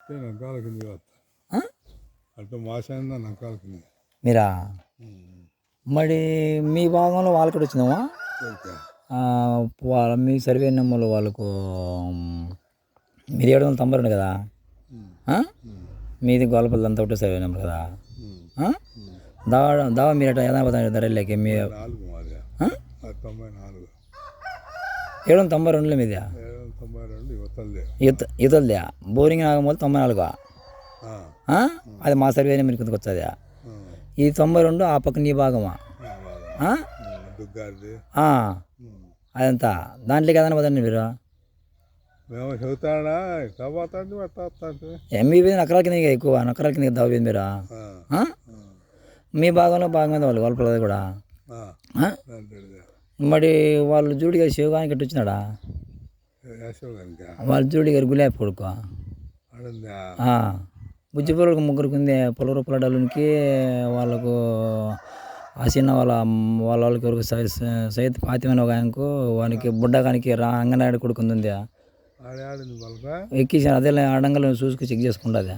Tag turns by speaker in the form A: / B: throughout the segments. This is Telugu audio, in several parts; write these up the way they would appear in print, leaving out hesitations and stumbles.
A: నక్కాల కింద
B: ఆ?
A: అంటే మాసైందా నక్కాల కింద
B: మీరా మరి మీ భాగంలో వాళ్ళకి కూడా వచ్చిందామా వాళ్ళ మీ సర్వే నెంబర్లు వాళ్ళకు మీది 792 కదా ఆ? మీది గోల్పల్లి అంతా ఒకటే సర్వే నెంబర్ కదా ఆ? దావా దావా మీరు ఎట్లా ఏదైనా పోతాను ధరలేక మీ
A: 4 మాది 94
B: 792లో మీది
A: 92 యువతలదే
B: ఈతలదే బోరింగ్ ఆగమోదు 94 అది మా సర్వే నెంబర్ కిందకి వచ్చేది ఈ 92 ఆ పక్క నీ భాగమా
A: దుగ్గారిది
B: అదంతా దాంట్లోకి ఏదైనా పోతండి మీరు
A: మేము చెబుతాడా ఇట్లా పోతాండి వస్తాంటే
B: ఎంబీ నకరాల కింద ఎక్కువ నకరాల కింద దావేది మీరు మీ భాగంలో భాగం వాళ్ళు గొల్పలది కూడా మరి వాళ్ళు జూడి గారి శివగానికి ఎట్టు వచ్చినాడా వాళ్ళ జూడి గారి గులాబీ కొడుకు బుజ్జి పొలకు ముగ్గురికి ఉంది పొలరు పొలడలునికి వాళ్ళకు చిన్న వాళ్ళకి ఎవరికి సైత్ పాతిమైన ఒక ఆయనకు వానికి బుడ్డగానికి అంగనాయుడు కొడుకు ఉంది ఎక్కించాను అదే అడంగలు చూసుకు చెక్ చేసుకుంటుంది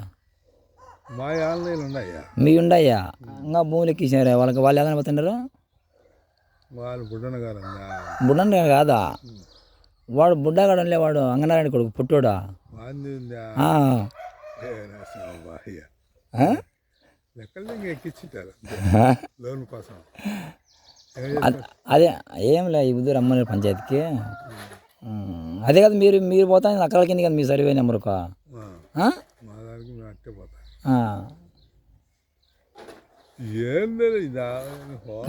B: మీ ఉండయ్యా ఇంకా భూములు ఎక్కించారు వాళ్ళకి వాళ్ళు ఏదైనా పోతున్నారు బుడ్డన్న కాదా వాడు బుడ్డగాడు వాడు అంగనారాయణ కొడుకు పుట్టోడా
A: లోన్ కోసం
B: అదే ఏం లే ఈ బుద్ధి రమ్మని పంచాయతీకి అదే కదా మీరు మీరు పోతా నక్కల కింద కదా మీ సర్వే నెంబర్కు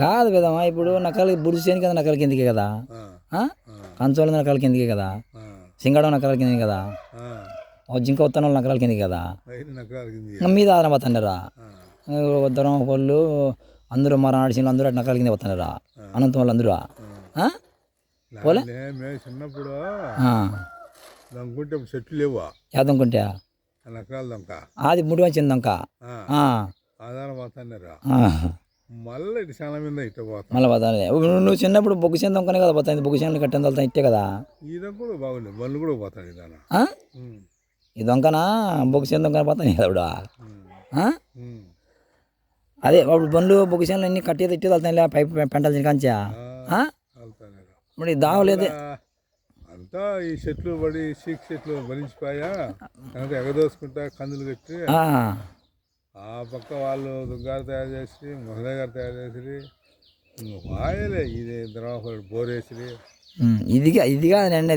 B: కాదు కదమ్మా ఇప్పుడు నక్కలకి బుడిసేని కదా నక్కల కిందకి కదా కంచోళ్ళ నక్కల కిందకి కదా సింగడం నక్కల కిందకి కదా జింక ఉత్తనం నక్కల కిందకి కదా మీద ఆదరణ పోతున్నారా ఉద్దరం వాళ్ళు అందరూ మా నాడిసిలు అందరూ నక్కల కింద పోతున్నారా అనంతం వాళ్ళు అందరూ పోలే
A: చిన్నప్పుడు దొంగకుంటే చెట్లు లేవా
B: ఏదనుకుంటా అది ముడి వచ్చింది దొంక
A: మళ్ళీ ఇటు చాలా మీద ఇట్లా పోతా
B: మళ్ళీ పోతాను నువ్వు చిన్నప్పుడు బొగ్గు చేను దొంకనే కదా పోతాయి బొగ్గు చేనులు కట్టిన వెళ్తాను ఇట్టే కదా
A: ఈ దొంగ కూడా బాగుంది బండ్లు కూడా పోతాను
B: ఈ దొంకనా బొగ్గు చేను దొంగన పోతాను కదా ఇప్పుడు అదే అప్పుడు బండ్లు బొగ్గు చేనులు అన్ని కట్టి ఇట్టే వెళ్తాయి పైపు పెంటలు కంచా మరి దావలేదు
A: అంతా ఈ చెట్లు పడి సీక్ చెట్లు భరించిపోయా అంతా ఎగదోసుకుంటా కందులు కట్టి ఆ పక్క వాళ్ళు దుగ్గారు తయారు చేసి మొదలయ్య గారు తయారు చేసి వాయలే ఇది తర్వాత బోరేసి
B: ఇది కాదు అండి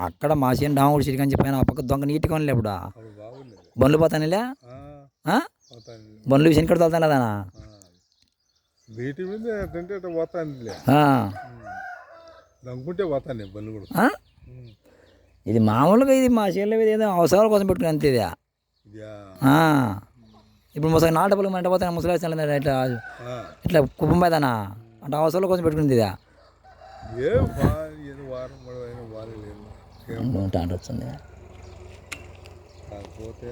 B: అక్కడ మా చేను డాముడు చిరికని చెప్పాను ఆ పక్క దొంగ నీట్గా ఉండలే ఇప్పుడు బండ్లు పోతానులే బండ్లు విషయం ఇక్కడ వెళ్తాను కదా
A: వీటి మీద తింటే పోతానులే దొంగకుంటే పోతాను బండ్లు కూడా
B: ఇది మామూలుగా ఇది మా చేనులో మీద ఏదో అవసరాల కోసం పెట్టుకుని అంతే ఇది ఇప్పుడు ముసలి నాటపల్లి మంట పోతాను ముసలి ఇట్లా ఇట్లా కుప్పం పైదానా అంటే అవసరాల కోసం పెట్టుకుంది ఇది
A: వారం
B: వచ్చింది
A: కాకపోతే